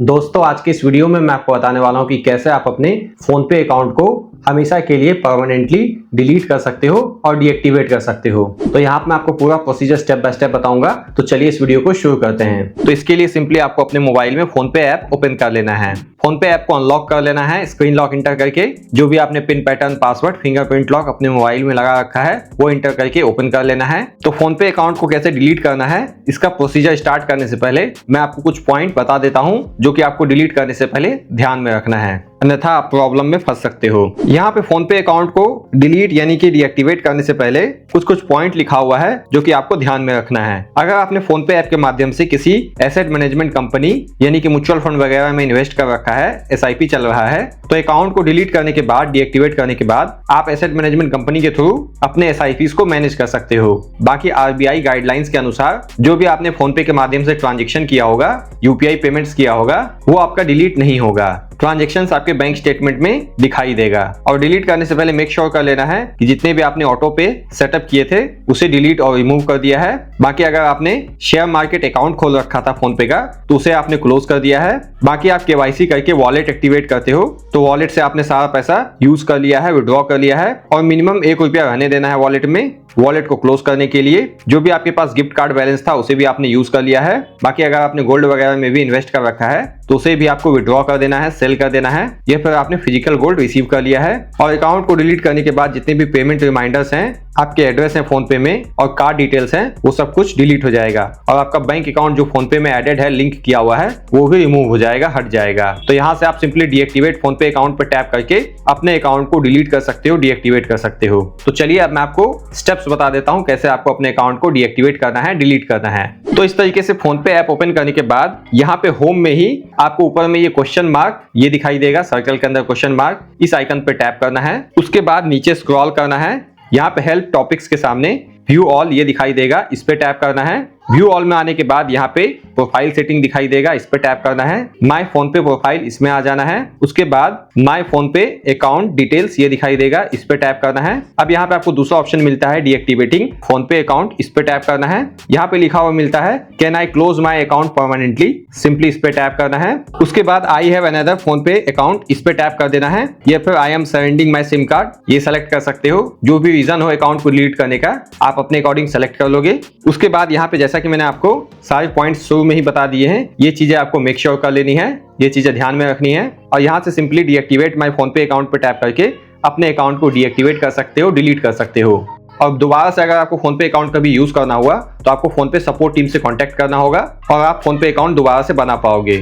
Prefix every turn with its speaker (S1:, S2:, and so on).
S1: दोस्तों आज की इस वीडियो में मैं आपको बताने वाला हूं कि कैसे आप अपने फोन पे अकाउंट को हमेशा के लिए परमानेंटली डिलीट कर सकते हो और डीएक्टिवेट कर सकते हो। तो यहाँ पे मैं आपको पूरा प्रोसीजर स्टेप बाय स्टेप बताऊंगा। तो चलिए इस वीडियो को शुरू करते हैं। तो इसके लिए सिंपली आपको अपने मोबाइल में फोन पे ऐप ओपन कर लेना है। फोन पे ऐप को अनलॉक कर लेना है स्क्रीन लॉक इंटर करके। जो भी आपने pin pattern password fingerprint lock अपने मोबाइल में लगा रखा है वो इंटर करके ओपन कर लेना है। तो फोन पे अकाउंट को कैसे डिलीट करना है इसका प्रोसीजर स्टार्ट करने से पहले मैं आपको कुछ पॉइंट बता देता हूं जो कि आपको डिलीट करने से पहले ध्यान में रखना है, अन्यथा आप प्रॉब्लम में फंस सकते हो। यहाँ पे फोन पे अकाउंट को डिलीट यानी कि डीएक्टिवेट करने से पहले कुछ पॉइंट लिखा हुआ है जो कि आपको ध्यान में रखना है। अगर आपने फोन पे ऐप के माध्यम से किसी एसेट मैनेजमेंट कंपनी यानी कि म्यूचुअल फंड वगैरह में इन्वेस्ट कर रखा है, एसआईपी चल रहा है, तो अकाउंट को डिलीट करने के बाद डीएक्टिवेट करने के बाद आप एसेट मैनेजमेंट कंपनी के थ्रू अपने एसआईपीज को मैनेज कर सकते हो। बाकी आरबीआई गाइडलाइंस के अनुसार जो भी आपने फोन पे के माध्यम से ट्रांजेक्शन किया होगा, यूपीआई पेमेंट्स किया होगा, वो आपका डिलीट नहीं होगा। ट्रांजैक्शंस आपके बैंक स्टेटमेंट में दिखाई देगा। और डिलीट करने से पहले मेक श्योर कर लेना है कि जितने भी आपने ऑटो पे सेटअप किए थे उसे डिलीट और रिमूव कर दिया है। बाकी अगर आपने शेयर मार्केट अकाउंट खोल रखा था फोन पे का तो उसे आपने क्लोज कर दिया है। बाकी आप केवाईसी करके वॉलेट एक्टिवेट करते हो तो वॉलेट से आपने सारा पैसा यूज कर लिया है, विड्रॉ कर लिया है और मिनिमम 1 रुपया रहने देना है वॉलेट में। वॉलेट को क्लोज करने के लिए जो भी आपके पास गिफ्ट कार्ड बैलेंस था उसे भी आपने यूज कर लिया है। बाकी अगर आपने गोल्ड वगैरह में भी इन्वेस्ट कर रखा है तो उसे भी आपको विड्रॉ कर देना है, सेल कर देना है। या फिर आपने फिजिकल गोल्ड रिसीव कर लिया है। और अकाउंट को डिलीट करने के बाद जितने भी पेमेंट रिमाइंडर्स हैं, आपके एड्रेस है फोन पे में और कार्ड डिटेल्स हैं, वो सब कुछ डिलीट हो जाएगा। और आपका बैंक अकाउंट जो फोन पे में एडेड है, लिंक किया हुआ है, वो भी रिमूव हो जाएगा, हट जाएगा। तो यहाँ से आप सिंपली डीएक्टिवेट फोन पे अकाउंट पर टैप करके अपने अकाउंट को डिलीट कर सकते हो, डीएक्टिवेट कर सकते हो। तो चलिए अब मैं आपको स्टेप्स बता देता हूँ कैसे आपको अपने अकाउंट को डीएक्टिवेट करना है, डिलीट करना है। तो इस तरीके से फोन पे ऐप ओपन करने के बाद यहाँ पे होम में ही आपको ऊपर में ये क्वेश्चन मार्क ये दिखाई देगा, सर्कल के अंदर क्वेश्चन मार्क, इस आइकन पे टैप करना है। उसके बाद नीचे स्क्रॉल करना है। यहाँ पे हेल्प टॉपिक्स के सामने व्यू ऑल ये दिखाई देगा, इस पे टैप करना है। व्यू ऑल में आने के बाद यहाँ पे प्रोफाइल सेटिंग दिखाई देगा, इस पे टैप करना है। माय फोन पे प्रोफाइल इसमें आ जाना है। उसके बाद माय फोन पे अकाउंट डिटेल्स ये दिखाई देगा, इस पे टैप करना है। अब यहाँ पे आपको दूसरा ऑप्शन मिलता है डीएक्टिवेटिंग फोन पे अकाउंट, इस पे टैप करना है। यहाँ पे लिखा हुआ मिलता है can I close my account permanently, simply इस पे टैप करना है। उसके बाद आई हैव अनदर फोन पे अकाउंट, इस पे टैप कर देना है। या फिर I am surrendering my SIM card ये सेलेक्ट कर सकते हो। जो भी रीजन हो अकाउंट को डिलीट करने का आप अपने अकॉर्डिंग सेलेक्ट कर लोगे। उसके बाद यहाँ पे जैसा कि मैंने आपको सारे पॉइंट्स शुरू में ही बता दिए हैं, ये चीजें आपको मेक श्योर कर लेनी है, ये चीजें ध्यान में रखनी है। और यहाँ से सिंपली डीएक्टिवेट माय फोन पे अकाउंट पे टैप करके अपने अकाउंट को डीएक्टिवेट कर सकते हो, डिलीट कर सकते हो। और दोबारा से अगर आपको फोन पे अकाउंट कभी यूज करना हुआ तो आपको फोन पे सपोर्ट टीम से कांटेक्ट करना होगा और आप फोन पे अकाउंट दोबारा से बना पाओगे।